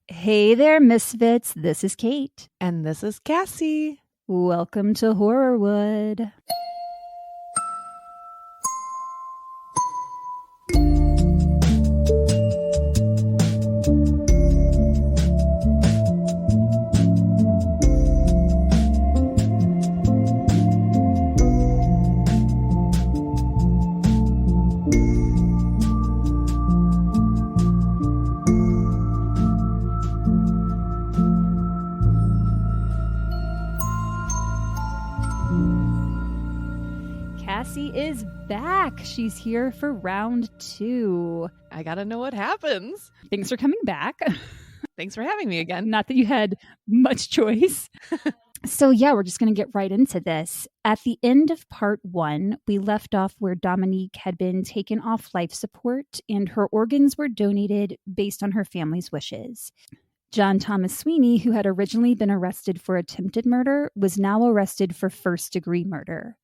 Hey there, misfits. This is Kate. And this is Kassi. Welcome to Horrorwood. Kassi is back. She's here for round 2. I gotta know what happens. Thanks for coming back. Thanks for having me again. Not that you had much choice. So yeah, we're just going to get right into this. At the end of part 1, we left off where Dominique had been taken off life support and her organs were donated based on her family's wishes. John Thomas Sweeney, who had originally been arrested for attempted murder, was now arrested for first-degree murder.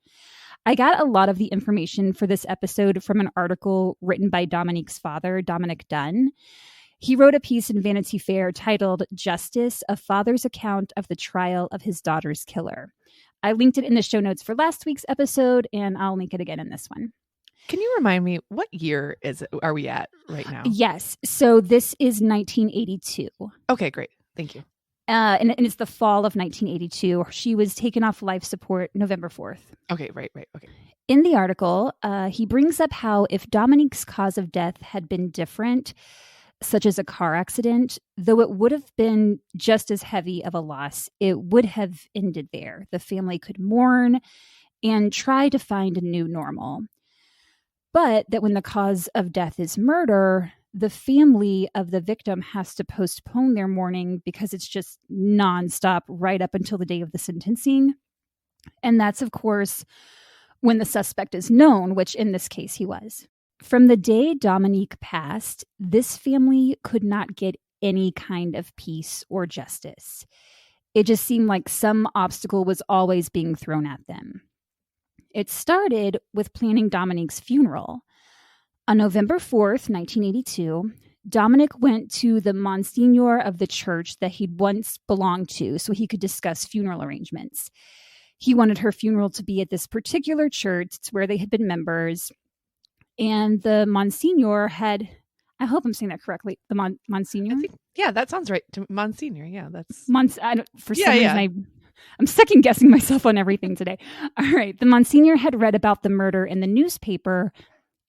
I got a lot of the information for this episode from an article written by Dominique's father, Dunne. He wrote a piece in Vanity Fair titled Justice, a Father's Account of the Trial of His Daughter's Killer. I linked it in the show notes for last week's episode, and I'll link it again in this one. Can you remind me, what year are we at right now? Yes. So this is 1982. Okay, great. Thank you. And it's the fall of 1982. She was taken off life support November 4th. Okay, right. Okay. In the article, he brings up how if Dominique's cause of death had been different, such as a car accident, though it would have been just as heavy of a loss, it would have ended there. The family could mourn and try to find a new normal. But that when the cause of death is murder, the family of the victim has to postpone their mourning because it's just nonstop right up until the day of the sentencing. And that's, of course, when the suspect is known, which in this case he was. From the day Dominique passed, this family could not get any kind of peace or justice. It just seemed like some obstacle was always being thrown at them. It started with planning Dominique's funeral. On November 4th, 1982, Dominique went to the Monsignor of the church that he'd once belonged to so he could discuss funeral arrangements. He wanted her funeral to be at this particular church. It's where they had been members. And the Monsignor had, I hope I'm saying that correctly, the Monsignor? Yeah, that sounds right. Monsignor, yeah, that's... For some reason, I'm second guessing myself on everything today. All right. The Monsignor had read about the murder in the newspaper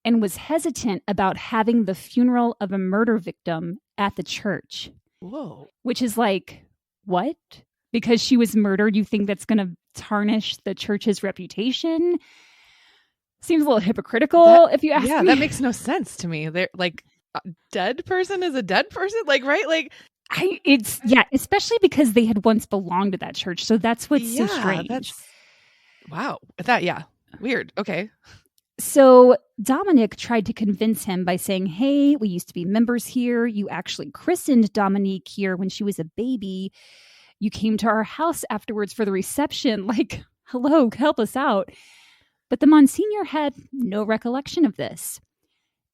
and was hesitant about having the funeral of a murder victim at the church. Whoa. Which is like, what? Because she was murdered, you think that's going to tarnish the church's reputation? Seems a little hypocritical, if you ask me. Yeah, that makes no sense to me. They're like, a dead person is a dead person? Like, right? Like... especially because they had once belonged to that church. So that's what's so strange. Wow. Weird. Okay. So Dominique tried to convince him by saying, hey, we used to be members here. You actually christened Dominique here when she was a baby. You came to our house afterwards for the reception. Like, hello, help us out. But the Monsignor had no recollection of this.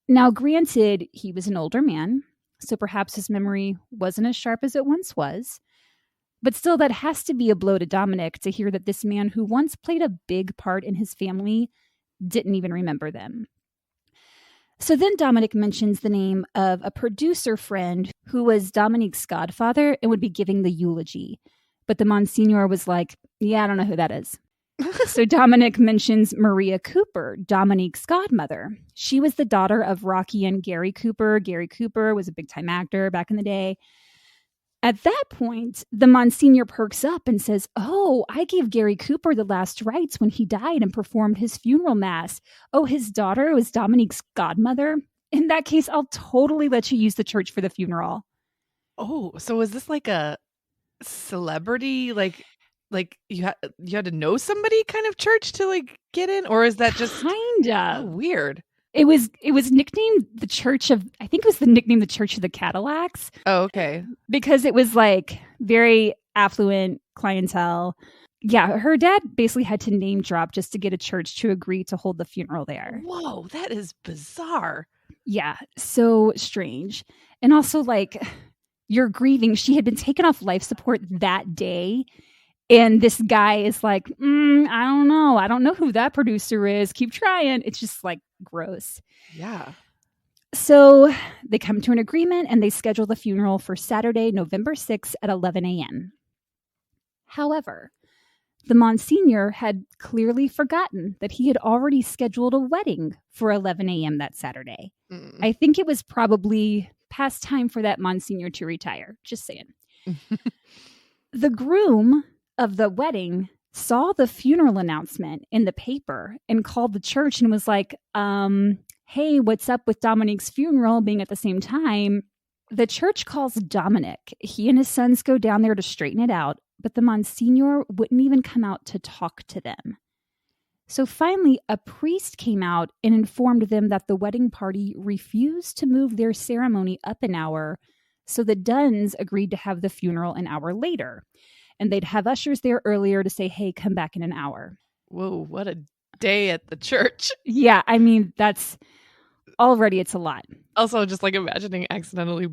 Now, granted, he was an older man, so perhaps his memory wasn't as sharp as it once was. But still, that has to be a blow to Dominique to hear that this man who once played a big part in his family didn't even remember them. So then Dominique mentions the name of a producer friend who was Dominique's godfather and would be giving the eulogy. But the Monsignor was like, yeah, I don't know who that is. So Dominique mentions Maria Cooper, Dominique's godmother. She was the daughter of Rocky and Gary Cooper. Gary Cooper was a big-time actor back in the day. At that point, the Monsignor perks up and says, oh, I gave Gary Cooper the last rites when he died and performed his funeral mass. Oh, his daughter was Dominique's godmother? In that case, I'll totally let you use the church for the funeral. Oh, so is this like a celebrity, like you had to know somebody kind of church to like get in? Or is that just kind of weird? It was nicknamed the Church of, I think it was the nickname the Church of the Cadillacs. Oh, okay. Because it was like very affluent clientele. Yeah, her dad basically had to name drop just to get a church to agree to hold the funeral there. Whoa, that is bizarre. Yeah, so strange. And also like you're grieving. She had been taken off life support that day. And this guy is like, I don't know. I don't know who that producer is. Keep trying. It's just like gross. Yeah. So they come to an agreement and they schedule the funeral for Saturday, November 6th at 11 a.m. However, the Monsignor had clearly forgotten that he had already scheduled a wedding for 11 a.m. that Saturday. I think it was probably past time for that Monsignor to retire. Just saying. The groom of the wedding saw the funeral announcement in the paper and called the church and was like, hey, what's up with Dominique's funeral being at the same time? The church calls Dominic. He and his sons go down there to straighten it out, but the Monsignor wouldn't even come out to talk to them. So finally, a priest came out and informed them that the wedding party refused to move their ceremony up an hour, so the Dunnes agreed to have the funeral an hour later. And they'd have ushers there earlier to say, hey, come back in an hour. Whoa, what a day at the church. Yeah, I mean, that's already, it's a lot. Also, just like imagining accidentally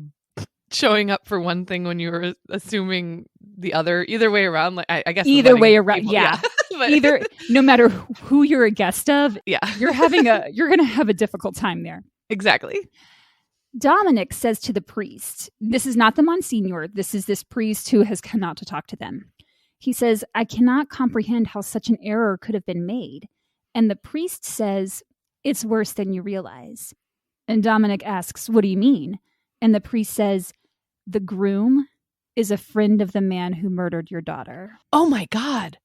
showing up for one thing when you were assuming the other, either way around. Like I guess either way around, people, yeah. But Either, no matter who you're a guest of, yeah, you're going to have a difficult time there. Exactly. Dominic says to the priest, this is not the Monsignor, this is this priest who has come out to talk to them. He says, I cannot comprehend how such an error could have been made. And the priest says, it's worse than you realize. And Dominic asks, what do you mean? And the priest says, the groom is a friend of the man who murdered your daughter. Oh my God.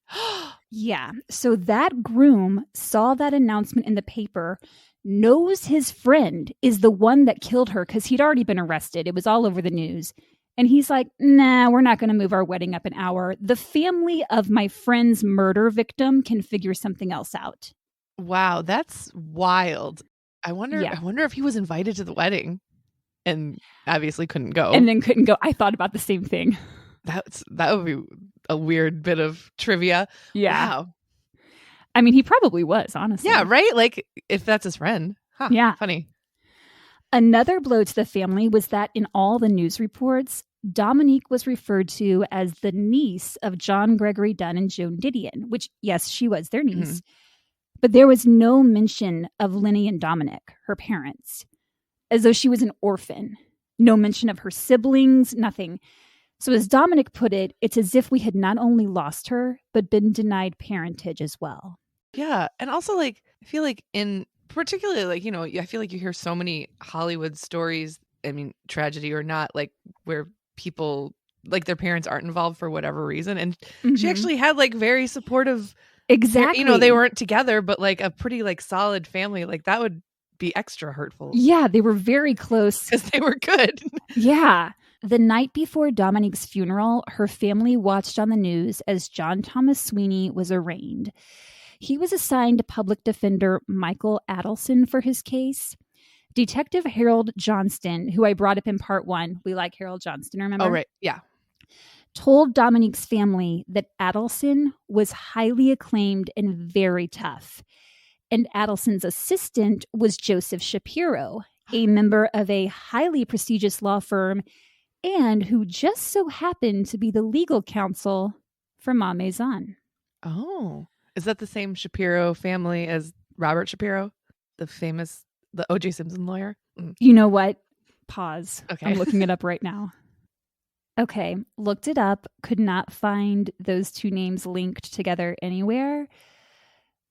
Yeah. So that groom saw that announcement in the paper, knows his friend is the one that killed her because he'd already been arrested. It was all over the news. And he's like, nah, we're not going to move our wedding up an hour. The family of my friend's murder victim can figure something else out. Wow, that's wild. I wonder if he was invited to the wedding and obviously couldn't go. And then couldn't go. I thought about the same thing. That would be a weird bit of trivia. Yeah. Wow. I mean, he probably was, honestly. Yeah, right? Like, if that's his friend. Huh, yeah. Funny. Another blow to the family was that in all the news reports, Dominique was referred to as the niece of John Gregory Dunne and Joan Didion, which, yes, she was their niece. Mm-hmm. But there was no mention of Lenny and Dominic, her parents, as though she was an orphan. No mention of her siblings, nothing. So as Dominic put it, it's as if we had not only lost her, but been denied parentage as well. Yeah. And also, like, I feel like particularly, like, you know, I feel like you hear so many Hollywood stories, I mean, tragedy or not, like, where people, like, their parents aren't involved for whatever reason. And she actually had, like, very supportive. Exactly. You know, they weren't together, but, like, a pretty, like, solid family. Like, that would be extra hurtful. Yeah, they were very close. Because they were good. Yeah. The night before Dominique's funeral, her family watched on the news as John Thomas Sweeney was arraigned. He was assigned public defender Michael Adelson for his case. Detective Harold Johnston, who I brought up in part 1, we like Harold Johnston, remember? Oh, right. Yeah. Told Dominique's family that Adelson was highly acclaimed and very tough. And Adelson's assistant was Joseph Shapiro, a member of a highly prestigious law firm and who just so happened to be the legal counsel for Ma Maison. Oh. Is that the same Shapiro family as Robert Shapiro, the O.J. Simpson lawyer? You know what? Pause. Okay. I'm looking it up right now. Okay. Looked it up. Could not find those two names linked together anywhere.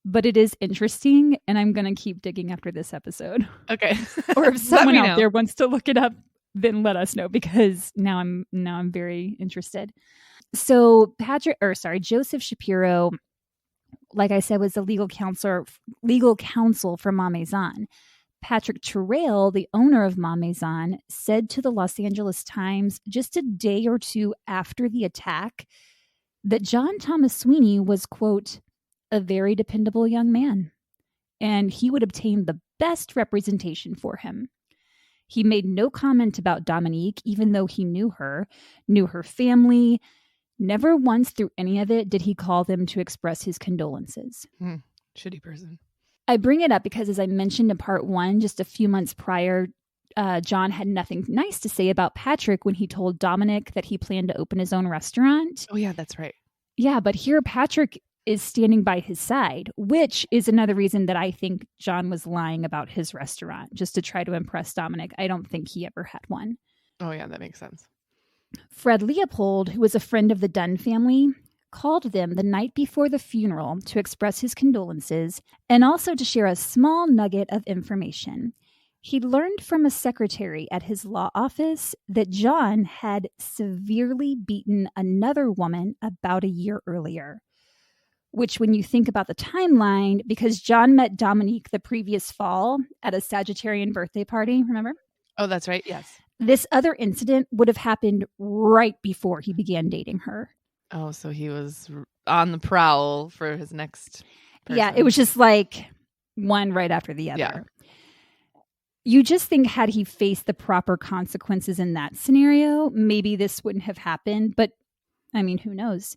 But it is interesting, and I'm going to keep digging after this episode. Okay. Or if someone out there wants to look it up, then let us know, because now I'm very interested. So Joseph Shapiro, like I said, was the legal counsel for Ma Maison. Patrick Terrell, the owner of Ma Maison, said to the Los Angeles Times just a day or two after the attack that John Thomas Sweeney was, quote, a very dependable young man, and he would obtain the best representation for him. He made no comment about Dominique, even though he knew her family. Never once through any of it did he call them to express his condolences. Shitty person. I bring it up because, as I mentioned in part 1, just a few months prior, John had nothing nice to say about Patrick when he told Dominic that he planned to open his own restaurant. Oh, yeah, that's right. Yeah, but here Patrick is standing by his side, which is another reason that I think John was lying about his restaurant, just to try to impress Dominic. I don't think he ever had one. Oh, yeah, that makes sense. Fred Leopold, who was a friend of the Dunne family, called them the night before the funeral to express his condolences and also to share a small nugget of information. He'd learned from a secretary at his law office that John had severely beaten another woman about a year earlier. Which, when you think about the timeline, because John met Dominique the previous fall at a Sagittarian birthday party, remember? Oh, that's right. Yes. This other incident would have happened right before he began dating her. Oh, so he was on the prowl for his next person. Yeah, it was just like one right after the other. Yeah. You just think had he faced the proper consequences in that scenario, maybe this wouldn't have happened. But, I mean, who knows?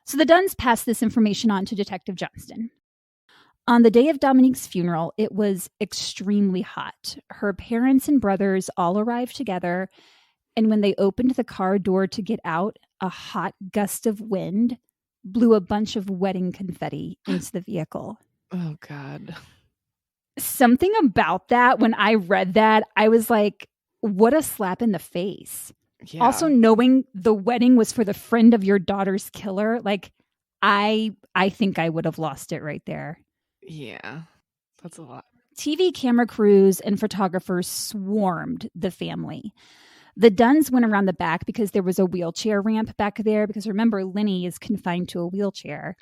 So the Dunnes passed this information on to Detective Johnston. On the day of Dominique's funeral, it was extremely hot. Her parents and brothers all arrived together, and when they opened the car door to get out, a hot gust of wind blew a bunch of wedding confetti into the vehicle. Oh, God. Something about that, when I read that, I was like, what a slap in the face. Yeah. Also, knowing the wedding was for the friend of your daughter's killer, like, I think I would have lost it right there. Yeah, that's a lot. TV camera crews and photographers swarmed the family. The Dunnes went around the back because there was a wheelchair ramp back there, because remember, Lenny is confined to a wheelchair.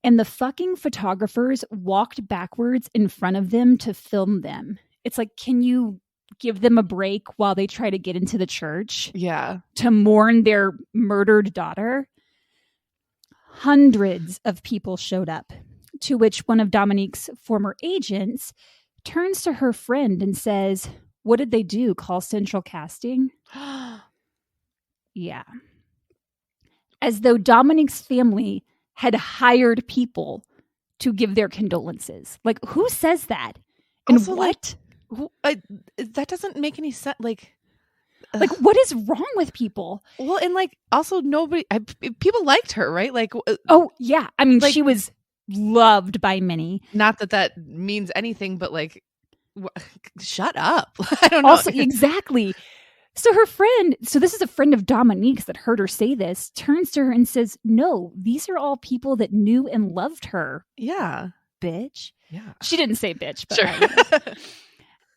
And the fucking photographers walked backwards in front of them to film them. It's like, can you give them a break while they try to get into the church? Yeah. To mourn their murdered daughter? Hundreds of people showed up, to which one of Dominique's former agents turns to her friend and says, "What did they do? Call Central Casting?" Yeah. As though Dominique's family had hired people to give their condolences. Like, who says that? And also, what? That doesn't make any sense. Like, what is wrong with people? Well, and like, also people liked her, right? Like, oh yeah. I mean, like, she was loved by many. Not that means anything, but like, shut up. I don't know. Also, exactly. So her friend, so this is a friend of Dominique's that heard her say this, turns to her and says, "No, these are all people that knew and loved her." Yeah. Bitch. Yeah. She didn't say bitch, but sure.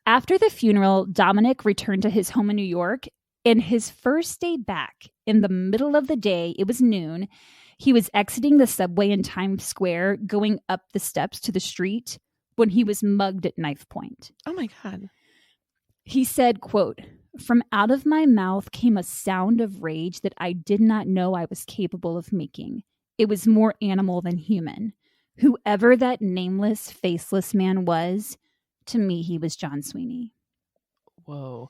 After the funeral, Dominic returned to his home in New York, and his first day back, in the middle of the day, it was noon, he was exiting the subway in Times Square, going up the steps to the street, when he was mugged at knife point. Oh my God. He said, quote, "From out of my mouth came a sound of rage that I did not know I was capable of making. It was more animal than human. Whoever that nameless, faceless man was, to me, he was John Sweeney." Whoa.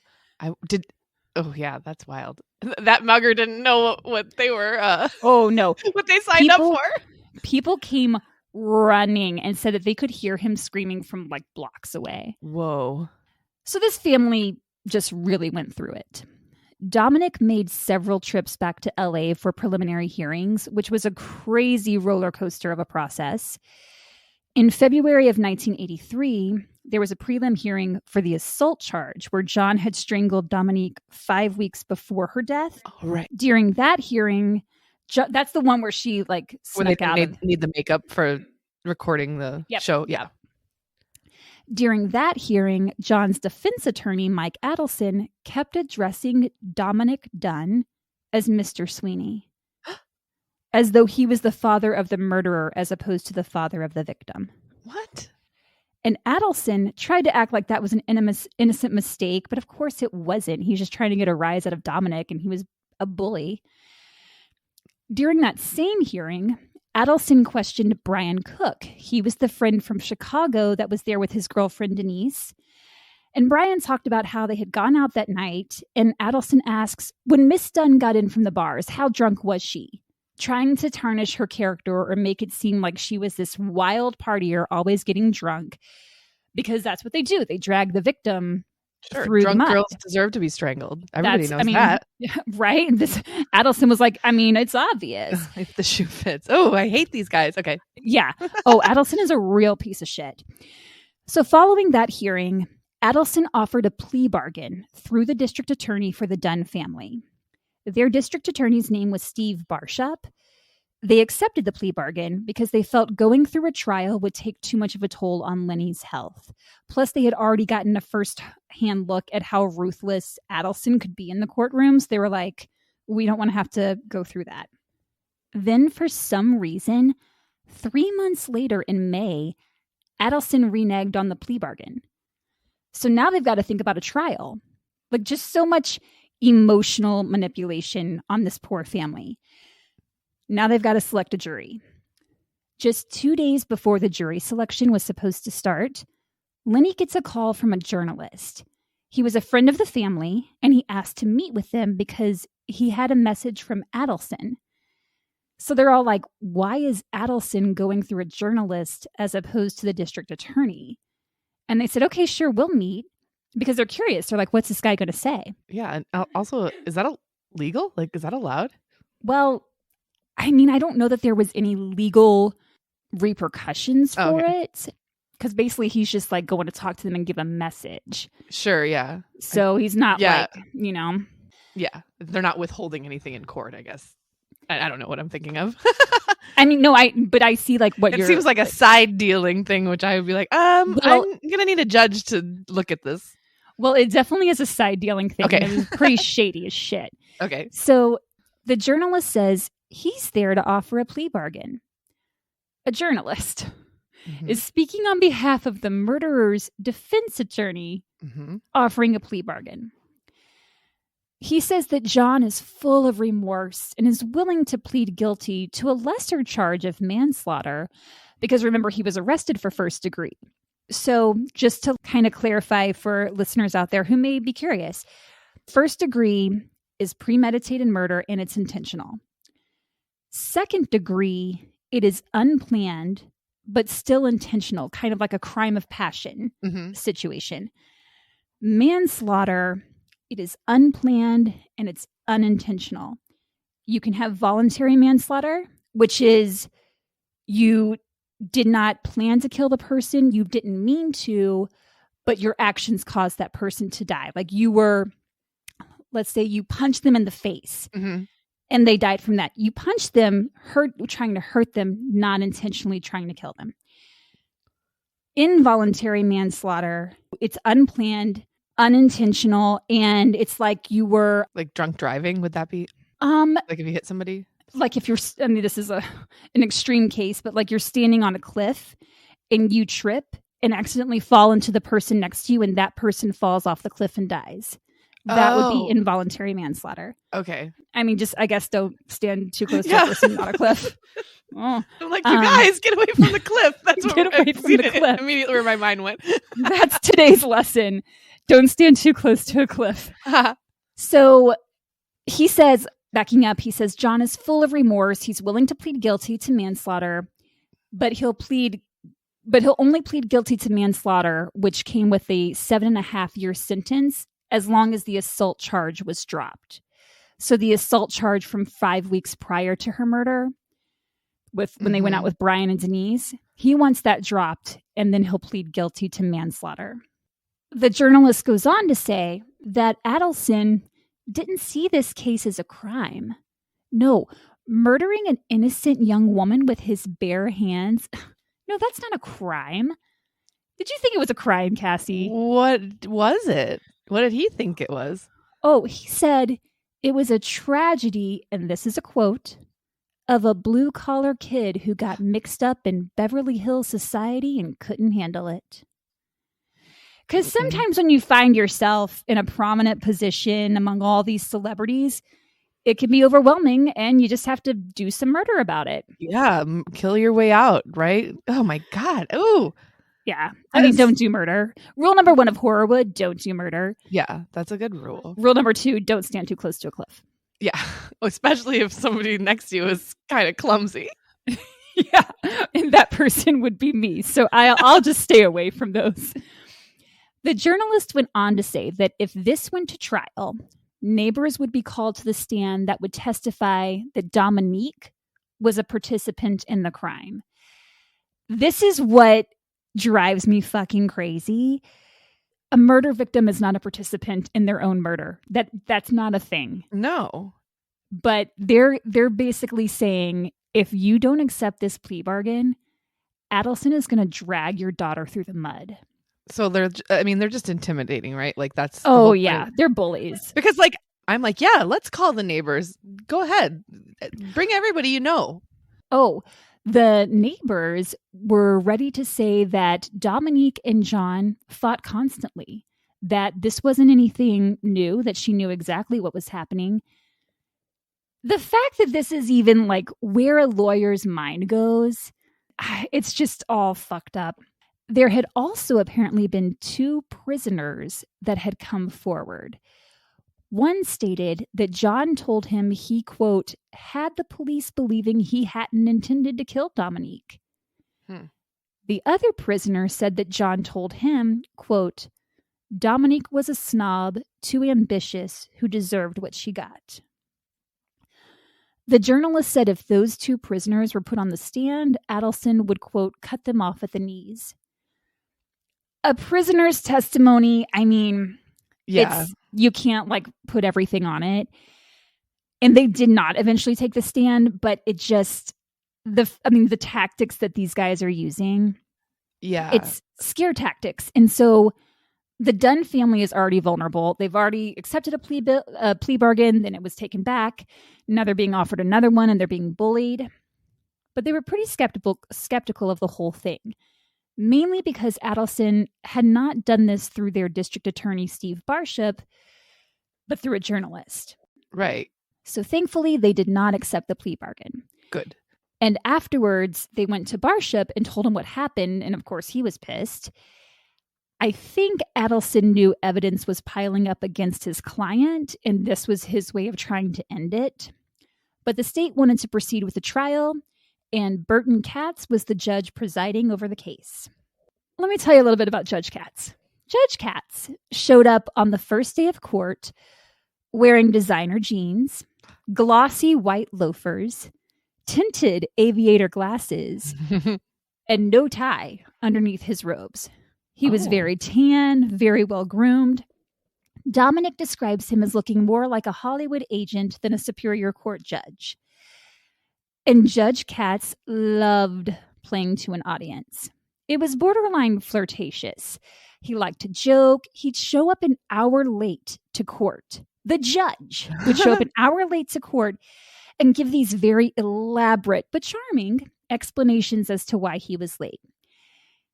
Oh yeah, that's wild. That mugger didn't know what they were. Oh no. What they signed up for. People came running and said that they could hear him screaming from like blocks away. Whoa. So this family just really went through it. Dominic made several trips back to LA for preliminary hearings, which was a crazy roller coaster of a process. In February of 1983, there was a prelim hearing for the assault charge where John had strangled Dominique 5 weeks before her death. Oh, right. During that hearing, that's the one where she like snuck out. Need the makeup for recording the show. Yeah. During that hearing, John's defense attorney, Mike Adelson, kept addressing Dominic Dunne as Mr. Sweeney, as though he was the father of the murderer as opposed to the father of the victim. What? And Adelson tried to act like that was an innocent mistake, but of course it wasn't. He was just trying to get a rise out of Dominic, and he was a bully. During that same hearing, Adelson questioned Brian Cook. He was the friend from Chicago that was there with his girlfriend, Denise. And Brian talked about how they had gone out that night, and Adelson asks, when Miss Dunne got in from the bars, how drunk was she? Trying to tarnish her character or make it seem like she was this wild partier always getting drunk, because that's what they do. They drag the victim Sure. through Drunk the mud. girls deserve to be strangled. Everybody knows that. Right? This Adelson was like, I mean, it's obvious. If the shoe fits. Oh, I hate these guys. Okay. Yeah. Oh, Adelson is a real piece of shit. So following that hearing, Adelson offered a plea bargain through the district attorney for the Dunne family. Their district attorney's name was Steve Barshop. They accepted the plea bargain because they felt going through a trial would take too much of a toll on Lenny's health. Plus, they had already gotten a first-hand look at how ruthless Adelson could be in the courtrooms. They were like, we don't want to have to go through that. Then, for some reason, 3 months later in May, Adelson reneged on the plea bargain. So now they've got to think about a trial. Like, just so much emotional manipulation on this poor family. Now they've got to select a jury. Just 2 days before the jury selection was supposed to start, Lenny gets a call from a journalist. He was a friend of the family, and he asked to meet with them because he had a message from Adelson. So they're all like, why is Adelson going through a journalist as opposed to the district attorney? And they said, okay, sure, we'll meet, because they're curious. They're like, what's this guy going to say? Yeah. And also, is that legal? Like, is that allowed? Well, I mean, I don't know that there was any legal repercussions for it, because basically he's just like going to talk to them and give a message. Sure, yeah. So he's not like, you know. Yeah, they're not withholding anything in court, I guess. I don't know what I'm thinking of. I mean, no, but I see like what it seems like a side dealing thing, which I would be like, I'm gonna need a judge to look at this. Well, it definitely is a side dealing thing. Okay. It was pretty shady as shit. Okay. So the journalist says he's there to offer a plea bargain. A journalist is speaking on behalf of the murderer's defense attorney, offering a plea bargain. He says that John is full of remorse and is willing to plead guilty to a lesser charge of manslaughter because, remember, he was arrested for first degree. So just to kind of clarify for listeners out there who may be curious, first degree is premeditated murder and it's intentional. Second degree, it is unplanned, but still intentional, kind of like a crime of passion situation. Manslaughter, it is unplanned and it's unintentional. You can have voluntary manslaughter, which is you did not plan to kill the person, you didn't mean to, but your actions caused that person to die. Like you were, let's say you punched them in the face and they died from that. You punched them, trying to hurt them, not intentionally trying to kill them. Involuntary manslaughter, it's unplanned, unintentional, and it's like you were like drunk driving. Would that be like if you hit somebody? Like if you're, I mean, this is an extreme case, but like you're standing on a cliff and you trip and accidentally fall into the person next to you, and that person falls off the cliff and dies. That would be involuntary manslaughter. Okay. I mean, just I guess don't stand too close to a person on a cliff. Oh. I'm like, you guys, get away from the cliff. That's what get away from the cliff. Immediately where my mind went. That's today's lesson. Don't stand too close to a cliff. So he says, backing up, he says, John is full of remorse. He's willing to plead guilty to manslaughter, but he'll only plead guilty to manslaughter, which came with a 7.5-year sentence, as long as the assault charge was dropped. So the assault charge from 5 weeks prior to her murder, when they went out with Brian and Denise, he wants that dropped, and then he'll plead guilty to manslaughter. The journalist goes on to say that Adelson didn't see this case as a crime. No, murdering an innocent young woman with his bare hands, no, that's not a crime. Did you think it was a crime, Kassi? What was it? What did he think it was? Oh, he said it was a tragedy, and this is a quote, of a blue-collar kid who got mixed up in Beverly Hills society and couldn't handle it. Because sometimes when you find yourself in a prominent position among all these celebrities, it can be overwhelming and you just have to do some murder about it. Yeah, kill your way out, right? Oh my God. Ooh. Yeah. I mean, don't do murder. Rule number 1 of Horrorwood, don't do murder. Yeah, that's a good rule. Rule number 2, don't stand too close to a cliff. Yeah, especially if somebody next to you is kind of clumsy. Yeah, and that person would be me. So I'll just stay away from those. The journalist went on to say that if this went to trial, neighbors would be called to the stand that would testify that Dominique was a participant in the crime. This is what drives me fucking crazy. A murder victim is not a participant in their own murder. That's not a thing. No. But they're basically saying, if you don't accept this plea bargain, Adelson is going to drag your daughter through the mud. So they're just intimidating, right? Like that's oh yeah, they're bullies. Because like I'm like, yeah, let's call the neighbors. Go ahead, bring everybody you know. Oh, the neighbors were ready to say that Dominique and John fought constantly, that this wasn't anything new, that she knew exactly what was happening. The fact that this is even like where a lawyer's mind goes, it's just all fucked up. There had also apparently been 2 prisoners that had come forward. One stated that John told him he, quote, had the police believing he hadn't intended to kill Dominique. The other prisoner said that John told him, quote, Dominique was a snob, too ambitious, who deserved what she got. The journalist said if those 2 prisoners were put on the stand, Adelson would, quote, cut them off at the knees. A prisoner's testimony, I mean, yeah, you can't like put everything on it. And they did not eventually take the stand, but it just, the tactics that these guys are using, it's scare tactics. And so the Dunne family is already vulnerable. They've already accepted a plea bargain, then it was taken back. Now they're being offered another one and they're being bullied. But they were pretty skeptical of the whole thing. Mainly because Adelson had not done this through their district attorney, Steve Barshop, but through a journalist. Right. So thankfully, they did not accept the plea bargain. Good. And afterwards, they went to Barshop and told him what happened. And of course, he was pissed. I think Adelson knew evidence was piling up against his client, and this was his way of trying to end it. But the state wanted to proceed with the trial, and Burton Katz was the judge presiding over the case. Let me tell you a little bit about Judge Katz. Judge Katz showed up on the first day of court wearing designer jeans, glossy white loafers, tinted aviator glasses, and no tie underneath his robes. He was very tan, very well groomed. Dominic describes him as looking more like a Hollywood agent than a Superior Court judge. And Judge Katz loved playing to an audience. It was borderline flirtatious. He liked to joke. He'd show up an hour late to court. The judge would show up an hour late to court and give these very elaborate but charming explanations as to why he was late.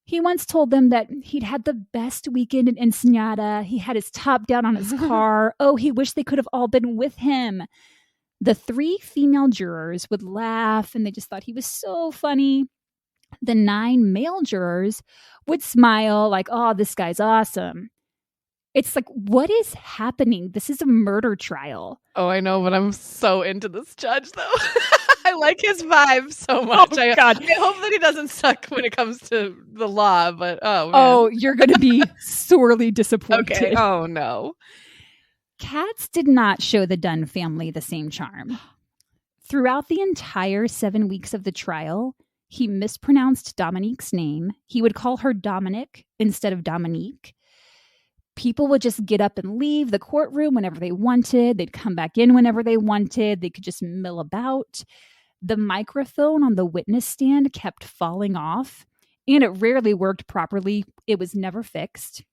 He once told them that he'd had the best weekend in Ensenada. He had his top down on his car. Oh, he wished they could have all been with him. The 3 female jurors would laugh, and they just thought he was so funny. The 9 male jurors would smile like, oh, this guy's awesome. It's like, what is happening? This is a murder trial. Oh, I know, but I'm so into this judge, though. I like his vibe so much. Oh, God. I hope that he doesn't suck when it comes to the law, but oh, man. Oh, you're going to be sorely disappointed. Okay. Oh, no. Katz did not show the Dunne family the same charm. Throughout the entire 7 weeks of the trial, he mispronounced Dominique's name. He would call her Dominic instead of Dominique. People would just get up and leave the courtroom whenever they wanted. They'd come back in whenever they wanted. They could just mill about. The microphone on the witness stand kept falling off, and it rarely worked properly. It was never fixed.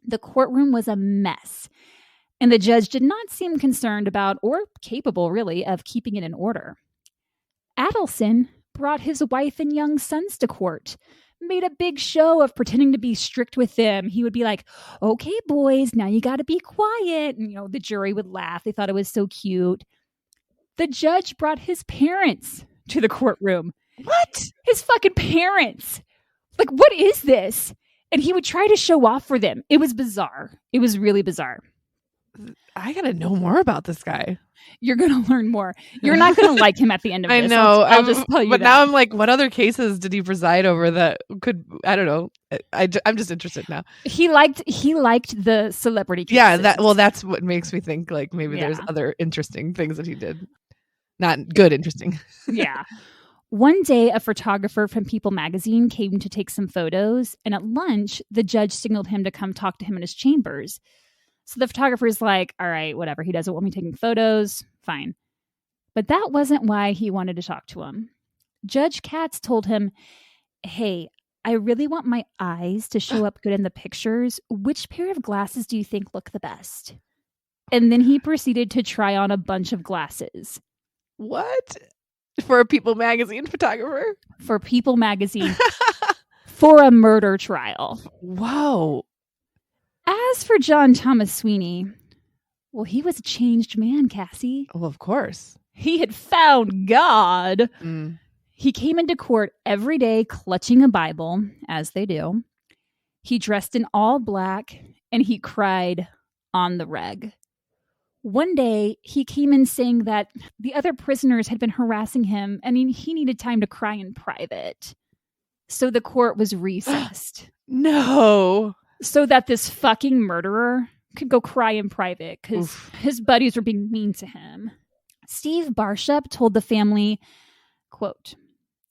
The courtroom was a mess, and the judge did not seem concerned about, or capable really, of keeping it in order. Adelson brought his wife and young sons to court, made a big show of pretending to be strict with them. He would be like, okay, boys, now you got to be quiet. And, the jury would laugh. They thought it was so cute. The judge brought his parents to the courtroom. What? His fucking parents. Like, what is this? And he would try to show off for them. It was bizarre. It was really bizarre. I gotta know more about this guy. You're going to learn more. You're not going to like him at the end of this. I know. I'll just tell you but that. now I'm like, what other cases did he preside over that could, I don't know. I'm just interested now. He liked the celebrity cases. Yeah, that's what makes me think like maybe there's other interesting things that he did. Not good, interesting. Yeah. One day, a photographer from People magazine came to take some photos, and at lunch, the judge signaled him to come talk to him in his chambers. So the photographer's like, all right, whatever. He doesn't want me taking photos. Fine. But that wasn't why he wanted to talk to him. Judge Katz told him, hey, I really want my eyes to show up good in the pictures. Which pair of glasses do you think look the best? And then he proceeded to try on a bunch of glasses. What? For a People magazine photographer? For People magazine. For a murder trial. Whoa. As for John Thomas Sweeney, well, he was a changed man, Kassi. Well, of course. He had found God. He came into court every day clutching a Bible, as they do. He dressed in all black, and he cried on the reg. One day, he came in saying that the other prisoners had been harassing him, and he needed time to cry in private. So the court was recessed. No. So that this fucking murderer could go cry in private because his buddies were being mean to him. Steve Barshop told the family, quote,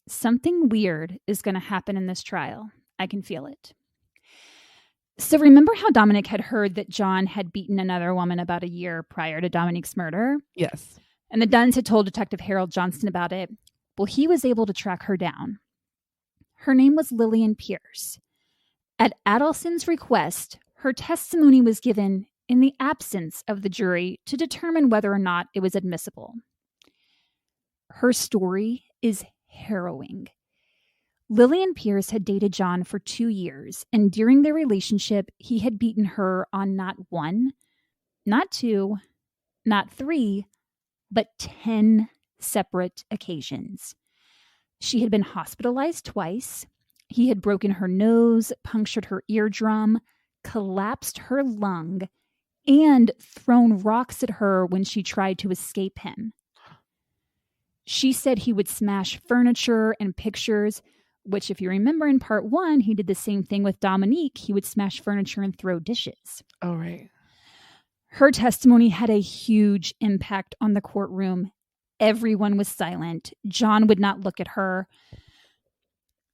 something weird is going to happen in this trial. I can feel it. So remember how Dominique had heard that John had beaten another woman about a year prior to Dominique's murder? Yes. And the Dunnes had told Detective Harold Johnston about it. Well, he was able to track her down. Her name was Lillian Pierce. At Adelson's request, her testimony was given in the absence of the jury to determine whether or not it was admissible. Her story is harrowing. Lillian Pierce had dated John for 2 years, and during their relationship, he had beaten her on not 1, not 2, not 3, but 10 separate occasions. She had been hospitalized twice. He had broken her nose, punctured her eardrum, collapsed her lung, and thrown rocks at her when she tried to escape him. She said he would smash furniture and pictures, which if you remember in part 1, he did the same thing with Dominique. He would smash furniture and throw dishes. Oh, right. Her testimony had a huge impact on the courtroom. Everyone was silent. John would not look at her.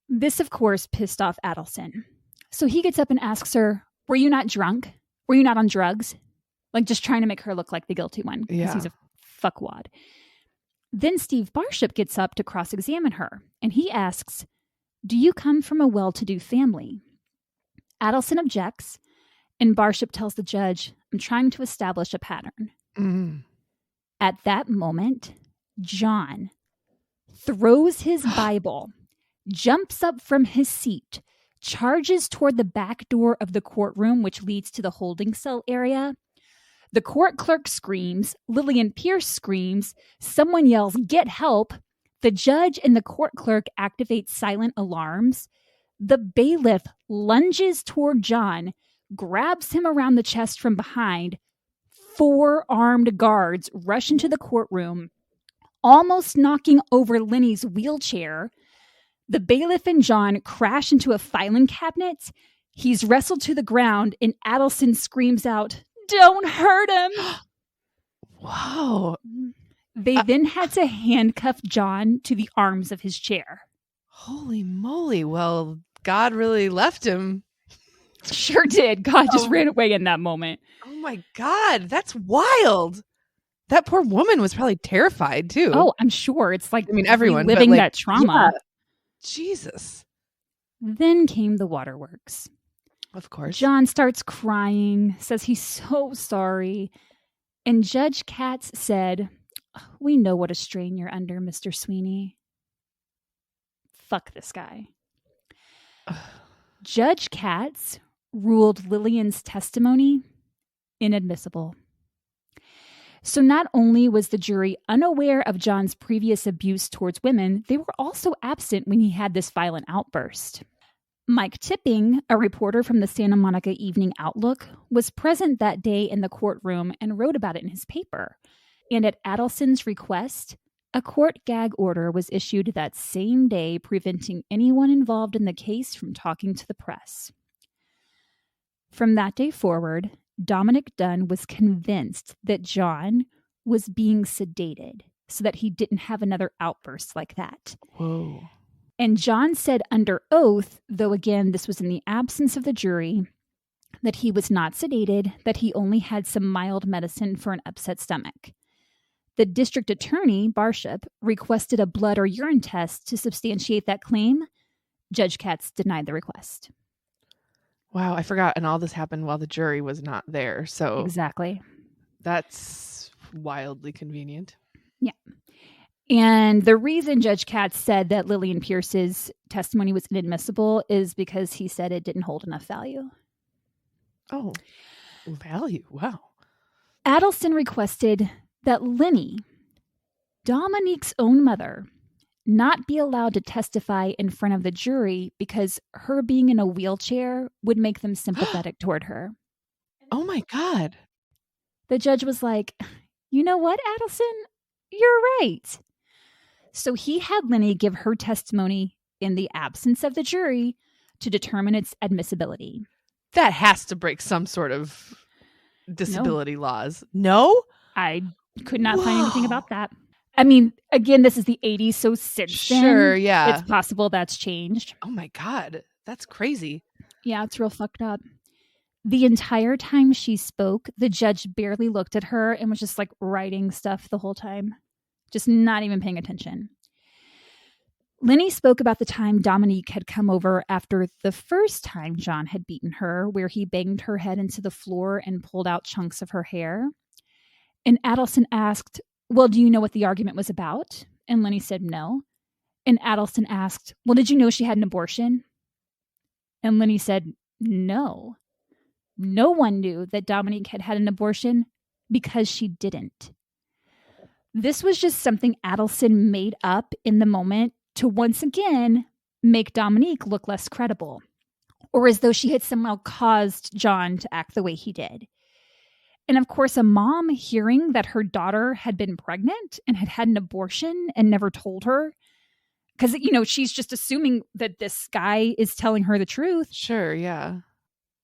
This, of course, pissed off Adelson. So he gets up and asks her, were you not drunk? Were you not on drugs? Like just trying to make her look like the guilty one because he's a fuckwad. Then Steve Barshop gets up to cross-examine her, and he asks, do you come from a well-to-do family? Adelson objects, and Barshop tells the judge, I'm trying to establish a pattern. At that moment, John throws his Bible, jumps up from his seat, charges toward the back door of the courtroom, which leads to the holding cell area. The court clerk screams, Lillian Pierce screams, someone yells, get help. The judge and the court clerk activate silent alarms. The bailiff lunges toward John, grabs him around the chest from behind. 4 armed guards rush into the courtroom, almost knocking over Lenny's wheelchair. The bailiff and John crash into a filing cabinet. He's wrestled to the ground, and Adelson screams out, don't hurt him. Whoa. They then had to handcuff John to the arms of his chair. Holy moly. Well, God really left him. Sure did. God just ran away in that moment. Oh my God. That's wild. That poor woman was probably terrified too. Oh, I'm sure. It's like, everyone living that trauma. Yeah. Jesus. Then came the waterworks. Of course. John starts crying, says he's so sorry. And Judge Katz said, we know what a strain you're under, Mr. Sweeney. Fuck this guy. Judge Katz ruled Lillian's testimony inadmissible. So not only was the jury unaware of John's previous abuse towards women, they were also absent when he had this violent outburst. Mike Tipping, a reporter from the Santa Monica Evening Outlook, was present that day in the courtroom and wrote about it in his paper. And at Adelson's request, a court gag order was issued that same day, preventing anyone involved in the case from talking to the press. From that day forward, Dominique Dunne was convinced that John was being sedated so that he didn't have another outburst like that. Whoa. And John said under oath, though again, this was in the absence of the jury, that he was not sedated, that he only had some mild medicine for an upset stomach. The district attorney, Barship, requested a blood or urine test to substantiate that claim. Judge Katz denied the request. Wow, I forgot. And all this happened while the jury was not there. So Exactly. That's wildly convenient. Yeah. And the reason Judge Katz said that Lillian Pierce's testimony was inadmissible is because he said it didn't hold enough value. Oh, value. Wow. Adelson requested that Lenny, Dominique's own mother, not be allowed to testify in front of the jury because her being in a wheelchair would make them sympathetic toward her. Oh my God. The judge was like, you know what, Adelson? You're right. So he had Lenny give her testimony in the absence of the jury to determine its admissibility. That has to break some sort of disability laws. No? I could not find anything about that. I mean, again, this is the 80s, so since then, yeah. it's possible that's changed. Oh my God. That's crazy. Yeah, it's real fucked up. The entire time she spoke, the judge barely looked at her and was just like writing stuff the whole time, just not even paying attention. Lenny spoke about the time Dominique had come over after the first time John had beaten her, where he banged her head into the floor and pulled out chunks of her hair. And Adelson asked, well, do you know what the argument was about? And Lenny said no. And Adelson asked, well, did you know she had an abortion? And Lenny said, no. No one knew that Dominique had had an abortion because she didn't. This was just something Adelson made up in the moment to once again make Dominique look less credible, or as though she had somehow caused John to act the way he did. And of course, a mom hearing that her daughter had been pregnant and had had an abortion and never told her, because, you know, she's just assuming that this guy is telling her the truth. Sure, yeah.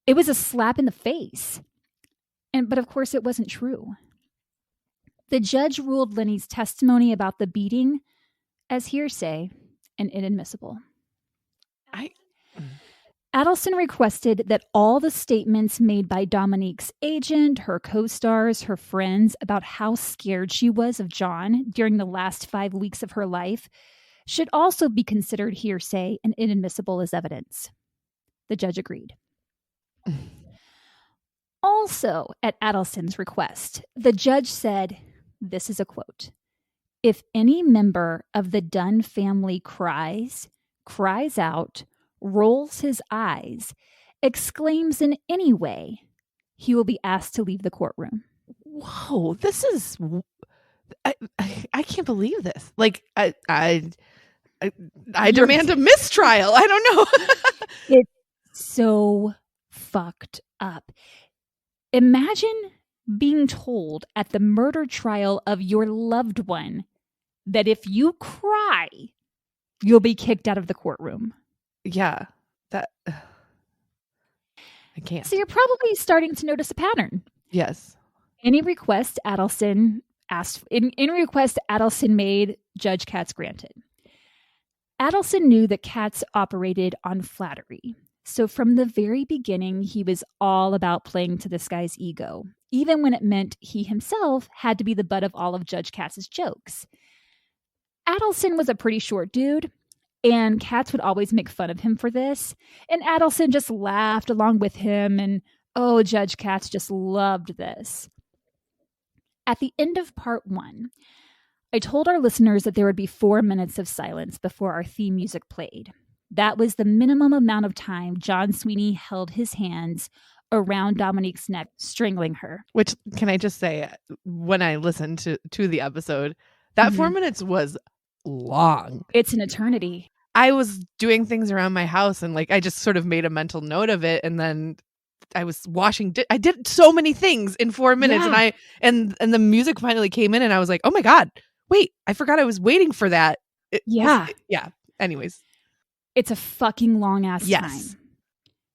It was a slap in the face. But of course, it wasn't true. The judge ruled Lenny's testimony about the beating as hearsay and inadmissible. Adelson requested that all the statements made by Dominique's agent, her co-stars, her friends about how scared she was of John during the last 5 weeks of her life should also be considered hearsay and inadmissible as evidence. The judge agreed. Also, at Adelson's request, the judge said, this is a quote, "If any member of the Dunne family cries out, rolls his eyes, exclaims in any way, he will be asked to leave the courtroom." Whoa, this is... I can't believe this. Like, I demand a mistrial. I don't know. It's so fucked up. Imagine being told at the murder trial of your loved one that if you cry, you'll be kicked out of the courtroom. Yeah, that I can't. So you're probably starting to notice a pattern. Yes. Any request Adelson made, Judge Katz granted. Adelson knew that Katz operated on flattery. So from the very beginning, he was all about playing to this guy's ego, even when it meant he himself had to be the butt of all of Judge Katz's jokes. Adelson was a pretty short dude, and Katz would always make fun of him for this. And Adelson just laughed along with him, and Judge Katz just loved this. At the end of part 1, I told our listeners that there would be 4 minutes of silence before our theme music played. That was the minimum amount of time John Sweeney held his hands around Dominique's neck, strangling her. Which, can I just say, when I listened to the episode, that 4 minutes was long. It's an eternity. I was doing things around my house and like I just sort of made a mental note of it, and then I was washing I did so many things in 4 minutes, Yeah. and I and the music finally came in and I was like, "Oh my god. Wait, I forgot I was waiting for that." Yeah. Yeah. Anyways. It's a fucking long ass Yes. time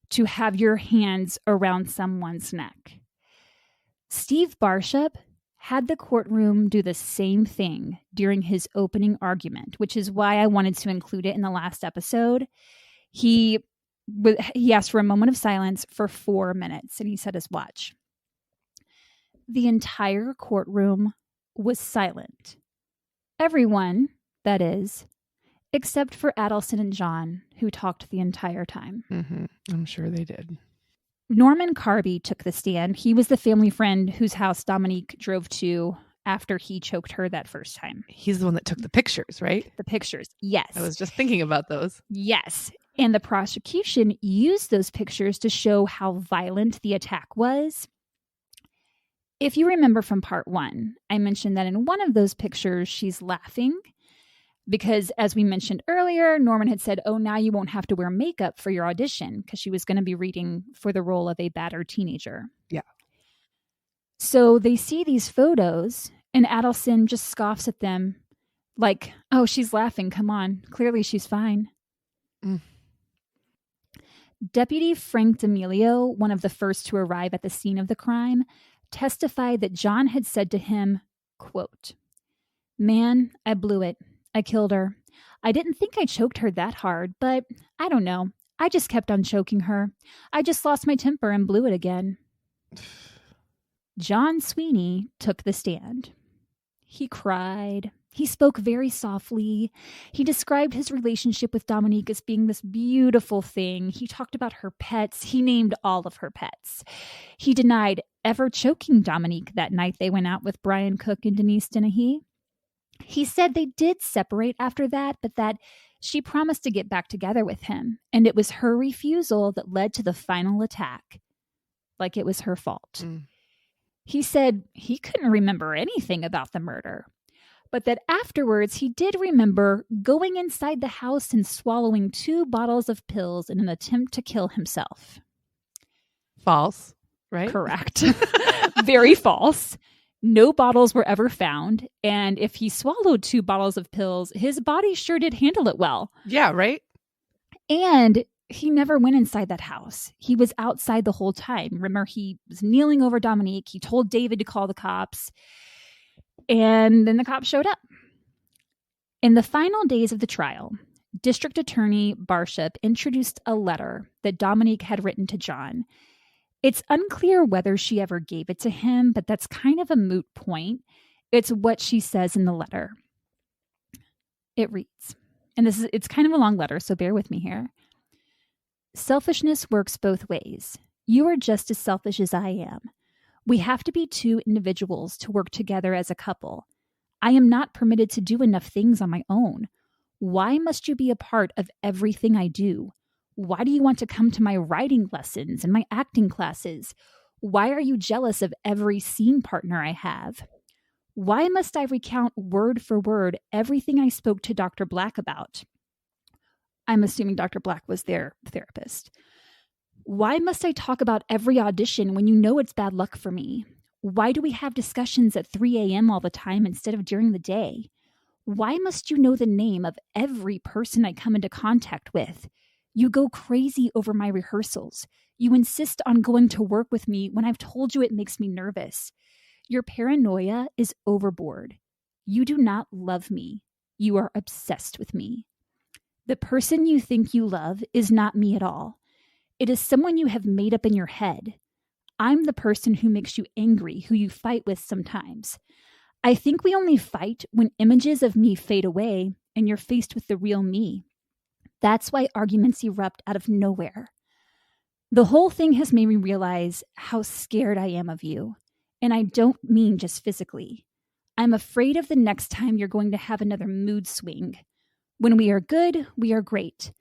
to have your hands around someone's neck. Steve Barshop had the courtroom do the same thing during his opening argument, which is why I wanted to include it in the last episode. He asked for a moment of silence for 4 minutes, and he said his watch. The entire courtroom was silent. Everyone, that is, except for Adelson and John, who talked the entire time. Mm-hmm. I'm sure they did. Norman Carby took the stand. He was the family friend whose house Dominique drove to after he choked her that first time. He's the one that took the pictures, right? The pictures, yes. I was just thinking about those. Yes. And the prosecution used those pictures to show how violent the attack was. If you remember from part 1, I mentioned that in one of those pictures, she's laughing because, as we mentioned earlier, Norman had said, "Oh, now you won't have to wear makeup for your audition," because she was going to be reading for the role of a battered teenager. Yeah. So they see these photos, and Adelson just scoffs at them like, "Oh, she's laughing. Come on. Clearly she's fine." Mm. Deputy Frank D'Amelio, one of the first to arrive at the scene of the crime, testified that John had said to him, quote, "Man, I blew it. I killed her. I didn't think I choked her that hard, but I don't know. I just kept on choking her. I just lost my temper and blew it again." John Sweeney took the stand. He cried. He spoke very softly. He described his relationship with Dominique as being this beautiful thing. He talked about her pets. He named all of her pets. He denied ever choking Dominique that night they went out with Brian Cook and Denise Dennehy. He said they did separate after that, but that she promised to get back together with him, and it was her refusal that led to the final attack. Like it was her fault. Mm. He said he couldn't remember anything about the murder, but that afterwards he did remember going inside the house and swallowing 2 bottles of pills in an attempt to kill himself. False, right? Correct. Very false. No bottles were ever found, and if he swallowed 2 bottles of pills, his body sure did handle it well. Yeah, right? And he never went inside that house. He was outside the whole time. Remember, he was kneeling over Dominique. He told David to call the cops. And then the cops showed up. In the final days of the trial, District Attorney Barshop introduced a letter that Dominique had written to John. It's unclear whether she ever gave it to him, but that's kind of a moot point. It's what she says in the letter. It reads, and it's kind of a long letter, so bear with me here. "Selfishness works both ways. You are just as selfish as I am. We have to be 2 individuals to work together as a couple. I am not permitted to do enough things on my own. Why must you be a part of everything I do? Why do you want to come to my writing lessons and my acting classes? Why are you jealous of every scene partner I have? Why must I recount word for word everything I spoke to Dr. Black about?" I'm assuming Dr. Black was their therapist. "Why must I talk about every audition when you know it's bad luck for me? Why do we have discussions at 3 a.m. all the time instead of during the day? Why must you know the name of every person I come into contact with? You go crazy over my rehearsals. You insist on going to work with me when I've told you it makes me nervous. Your paranoia is overboard. You do not love me. You are obsessed with me. The person you think you love is not me at all. It is someone you have made up in your head. I'm the person who makes you angry, who you fight with sometimes. I think we only fight when images of me fade away and you're faced with the real me. That's why arguments erupt out of nowhere. The whole thing has made me realize how scared I am of you. And I don't mean just physically. I'm afraid of the next time you're going to have another mood swing. When we are good, we are great.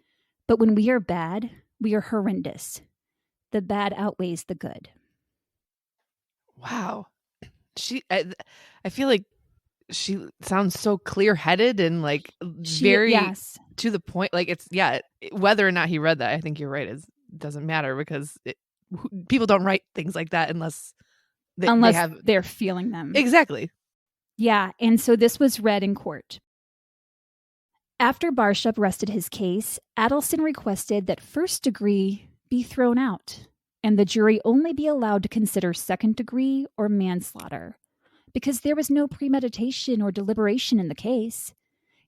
But when we are bad, we are horrendous. The bad outweighs the good." Wow. I feel like she sounds so clear-headed and like very Yes. to the point. Like it's whether or not he read that, I think you're right. Doesn't matter because people don't write things like that unless they're feeling them. Exactly. Yeah, and so this was read in court. After Barshop rested his case, Adelson requested that first degree be thrown out and the jury only be allowed to consider second degree or manslaughter because there was no premeditation or deliberation in the case.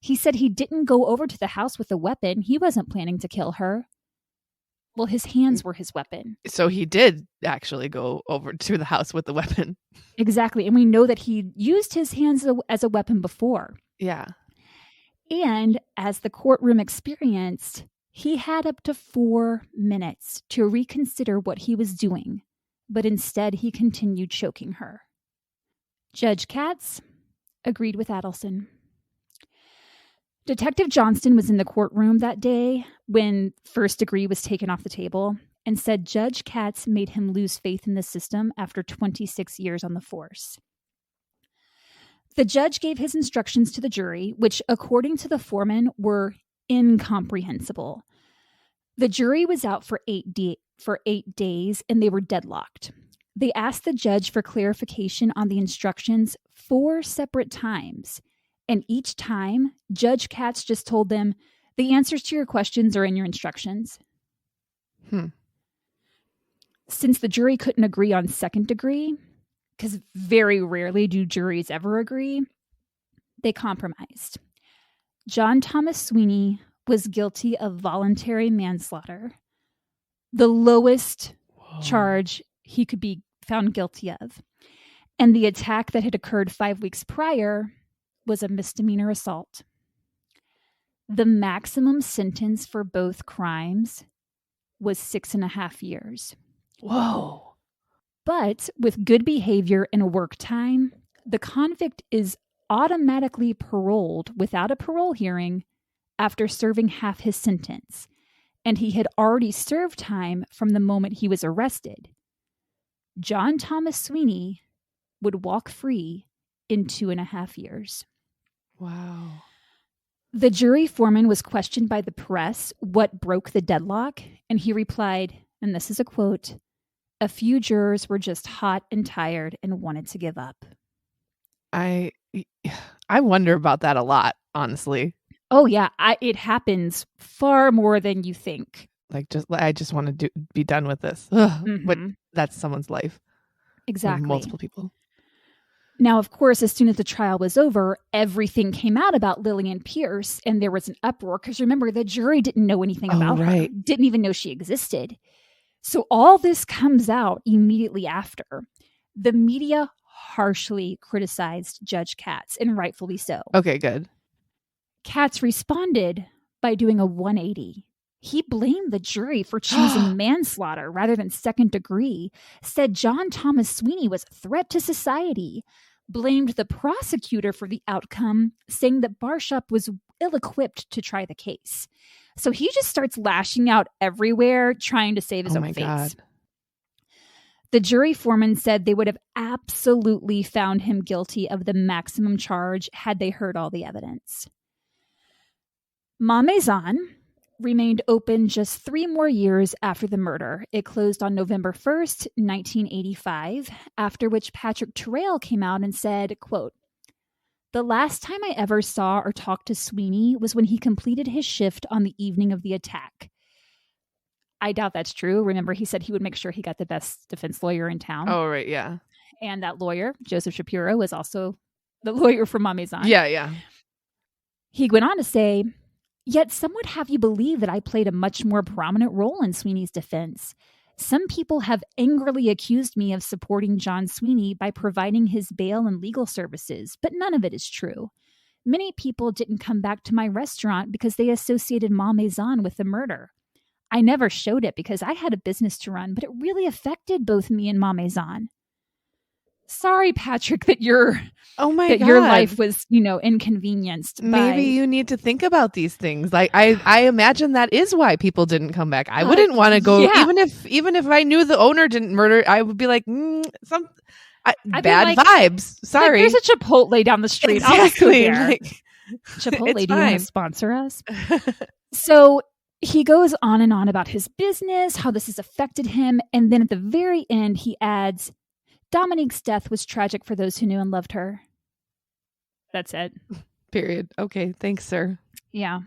He said he didn't go over to the house with a weapon. He wasn't planning to kill her. Well, his hands were his weapon. So he did actually go over to the house with the weapon. Exactly. And we know that he used his hands as a weapon before. Yeah. And as the courtroom experienced, he had up to 4 minutes to reconsider what he was doing, but instead he continued choking her. Judge Katz agreed with Adelson. Detective Johnston was in the courtroom that day when first degree was taken off the table and said Judge Katz made him lose faith in the system after 26 years on the force. The judge gave his instructions to the jury, which, according to the foreman, were incomprehensible. The jury was out for 8 days, and they were deadlocked. They asked the judge for clarification on the instructions 4 separate times, and each time, Judge Katz just told them, the answers to your questions are in your instructions. Since the jury couldn't agree on second degree, because very rarely do juries ever agree, they compromised. John Thomas Sweeney was guilty of voluntary manslaughter, the lowest charge he could be found guilty of. And the attack that had occurred 5 weeks prior was a misdemeanor assault. The maximum sentence for both crimes was 6.5 years. Whoa. But with good behavior and work time, the convict is automatically paroled without a parole hearing after serving half his sentence. And he had already served time from the moment he was arrested. John Thomas Sweeney would walk free in 2.5 years. Wow. The jury foreman was questioned by the press what broke the deadlock, and he replied, and this is a quote, "A few jurors were just hot and tired and wanted to give up." I wonder about that a lot, honestly. Oh yeah, it happens far more than you think. I just want to be done with this. But that's someone's life. Exactly. Multiple people. Now, of course, as soon as the trial was over, everything came out about Lillian Pierce, and there was an uproar because remember, the jury didn't know anything about her, didn't even know she existed. So all this comes out immediately after. The media harshly criticized Judge Katz, and rightfully so. Okay, good. Katz responded by doing a 180. He blamed the jury for choosing manslaughter rather than second degree, said John Thomas Sweeney was a threat to society, blamed the prosecutor for the outcome, saying that Barshop was ill-equipped to try the case. So he just starts lashing out everywhere, trying to save his own face. God. The jury foreman said they would have absolutely found him guilty of the maximum charge had they heard all the evidence. Ma Maison remained open just 3 more years after the murder. It closed on November 1st, 1985, after which Patrick Terrell came out and said, quote, "The last time I ever saw or talked to Sweeney was when he completed his shift on the evening of the attack." I doubt that's true. Remember, he said he would make sure he got the best defense lawyer in town. Oh, right, yeah. And that lawyer, Joseph Shapiro, was also the lawyer for Ma Maison. Yeah. He went on to say, "Yet some would have you believe that I played a much more prominent role in Sweeney's defense. Some people have angrily accused me of supporting John Sweeney by providing his bail and legal services, but none of it is true. Many people didn't come back to my restaurant because they associated Ma Maison with the murder. I never showed it because I had a business to run, but it really affected both me and Ma Maison." Sorry, Patrick, that your life was, inconvenienced. Maybe you need to think about these things. Like I imagine that is why people didn't come back. I wouldn't want to go, even if I knew the owner didn't murder. I would be like, bad vibes. Sorry, there's a Chipotle down the street. Exactly. I'll just go there. Chipotle, It's do you want to fine. sponsor us? So he goes on and on about his business, how this has affected him. And then at the very end, he adds, Dominique's death was tragic for those who knew and loved her. That's it. Period. Okay. Thanks, sir. Yeah.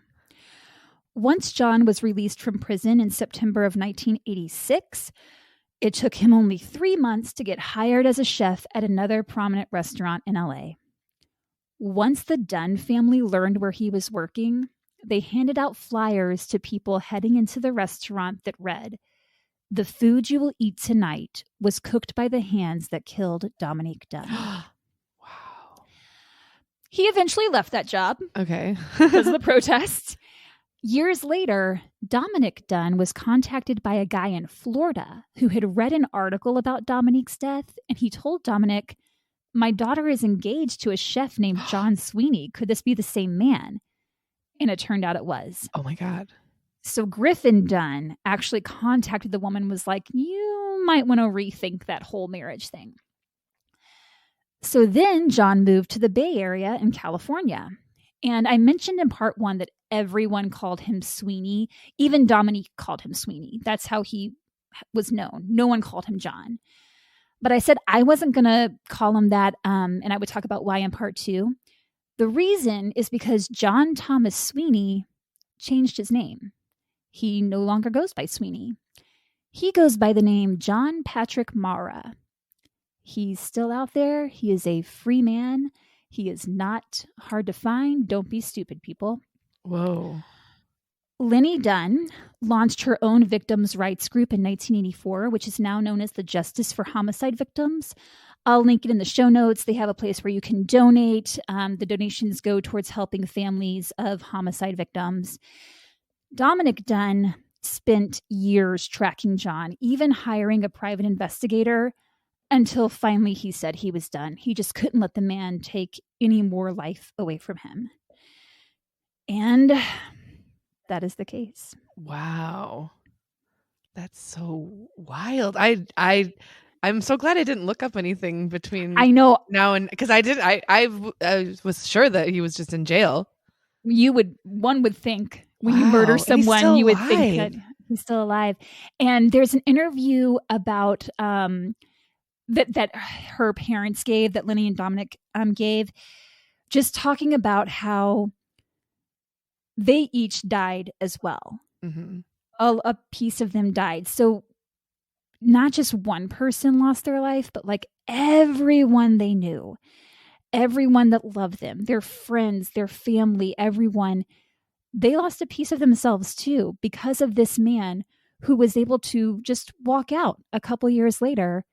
Once John was released from prison in September of 1986, it took him only 3 months to get hired as a chef at another prominent restaurant in LA. Once the Dunne family learned where he was working, they handed out flyers to people heading into the restaurant that read, "The food you will eat tonight was cooked by the hands that killed Dominique Dunne." Wow. He eventually left that job Okay. because of the protests. Years later, Dominique Dunne was contacted by a guy in Florida who had read an article about Dominique's death, and he told Dominique, "My daughter is engaged to a chef named John Sweeney. Could this be the same man?" And it turned out it was. Oh my God. So Griffin Dunne actually contacted the woman, was like, you might want to rethink that whole marriage thing. So then John moved to the Bay Area in California. And I mentioned in part 1 that everyone called him Sweeney. Even Dominique called him Sweeney. That's how he was known. No one called him John. But I said I wasn't going to call him that, and I would talk about why in part 2. The reason is because John Thomas Sweeney changed his name. He no longer goes by Sweeney. He goes by the name John Patrick Mara. He's still out there. He is a free man. He is not hard to find. Don't be stupid, people. Whoa. Lenny Dunne launched her own victims' rights group in 1984, which is now known as the Justice for Homicide Victims. I'll link it in the show notes. They have a place where you can donate. The donations go towards helping families of homicide victims. Dominique Dunne spent years tracking John, even hiring a private investigator, until finally he said he was done. He just couldn't let the man take any more life away from him. And that is the case. Wow. That's so wild. I'm so glad I didn't look up anything between I know now and, because I was sure that he was just in jail. one would think when you Wow, murder and he's someone, still you would think alive. that he's still alive. And there's an interview about that her parents gave, that Lenny and Dominic gave, just talking about how they each died as well. Mm-hmm. A piece of them died. So not just one person lost their life, but like everyone they knew, everyone that loved them, their friends, their family, everyone, they lost a piece of themselves too, because of this man who was able to just walk out a couple years later,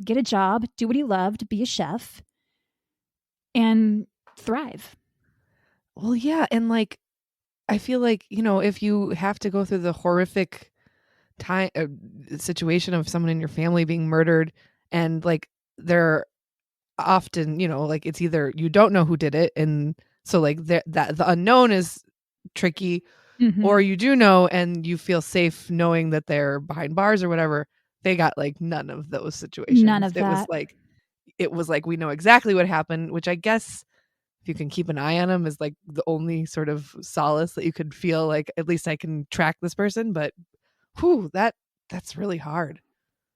get a job, do what he loved, be a chef, and thrive. Well, yeah. And like, I feel like, if you have to go through the horrific situation of someone in your family being murdered, and like they're often, like it's either you don't know who did it, and so like that the unknown is tricky, or you do know and you feel safe knowing that they're behind bars or whatever. They got like none of those situations. None of it that. It was like we know exactly what happened, which I guess if you can keep an eye on them is like the only sort of solace that you could feel like at least I can track this person. But whew, that's really hard.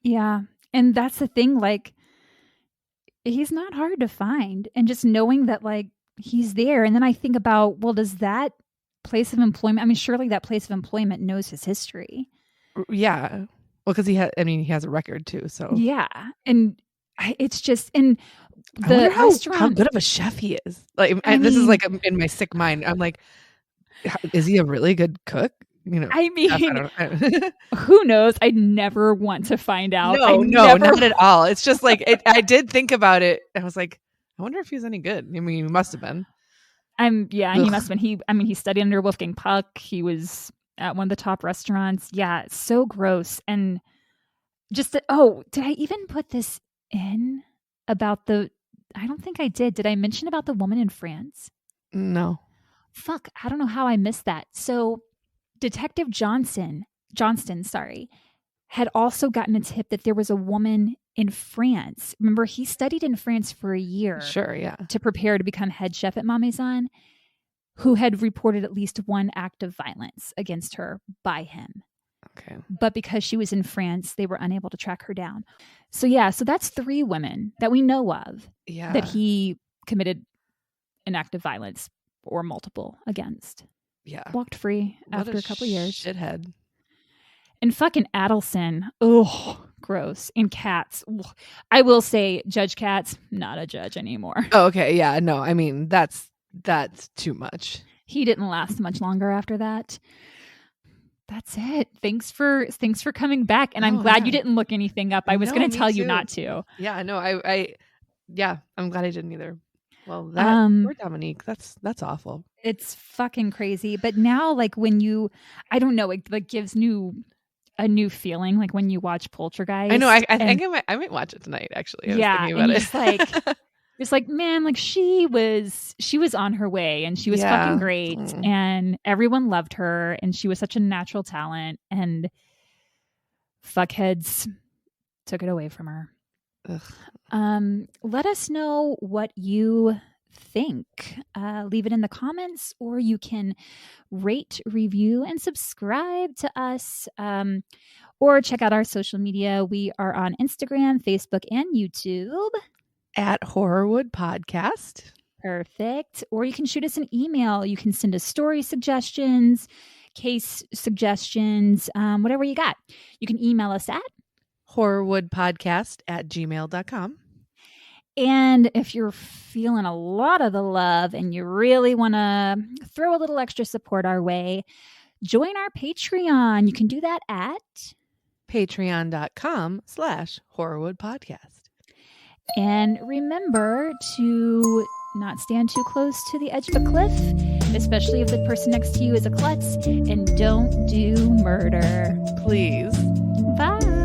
Yeah. And that's the thing, like, he's not hard to find. And just knowing that, like, he's there. And then I think about, well, does that place of employment, I mean, surely that place of employment knows his history. Yeah. Well, because he has a record too. So yeah. And it's just, and the I wonder restaurant, how good of a chef he is. Like, this is like in my sick mind. I'm like, is he a really good cook? I mean, I don't who knows? I'd never want to find out. No, not at all. It's just like, I did think about it. I was like, I wonder if he's any good. I mean, he must have been. He must have been. He studied under Wolfgang Puck. He was at one of the top restaurants. Yeah, it's so gross. And just, did I even put this in about I don't think I did. Did I mention about the woman in France? No. Fuck, I don't know how I missed that. So Detective Johnston, had also gotten a tip that there was a woman in France. Remember, he studied in France for a year. Sure, yeah. To prepare to become head chef at Ma Maison. who had reported at least one act of violence against her by him. Okay. But because she was in France, they were unable to track her down. So that's 3 women that we know of that he committed an act of violence or multiple against. Yeah. Walked free after a couple years. Shithead. And fucking Adelson. Oh, gross. And Katz. Ugh. I will say Judge Katz, not a judge anymore. Oh, okay. Yeah. No, I mean, that's too much. He didn't last much longer after that. That's it. Thanks for coming back. And I'm glad you didn't look anything up. I was going to tell you not to. Yeah, no, I'm glad I didn't either. Well, poor Dominique. That's awful. It's fucking crazy. But now, like, when I don't know, it like gives a new feeling, like when you watch Poltergeist. I know. I think I might watch it tonight. Actually, I was thinking about it. It's like, man, like she was on her way, and she was fucking great, and everyone loved her, and she was such a natural talent, and fuckheads took it away from her. Ugh. Let us know what you think. Leave it in the comments, or you can rate, review, and subscribe to us, or check out our social media. We are on Instagram, Facebook, and YouTube at Horrorwood Podcast. Perfect. Or you can shoot us an email. You can send us story suggestions, case suggestions, whatever you got. You can email us at horrorwoodpodcast@gmail.com. And if you're feeling a lot of the love and you really want to throw a little extra support our way, join our Patreon. You can do that at patreon.com/horrorwoodpodcast. And remember to not stand too close to the edge of a cliff, especially if the person next to you is a klutz, and don't do murder. Please. Bye.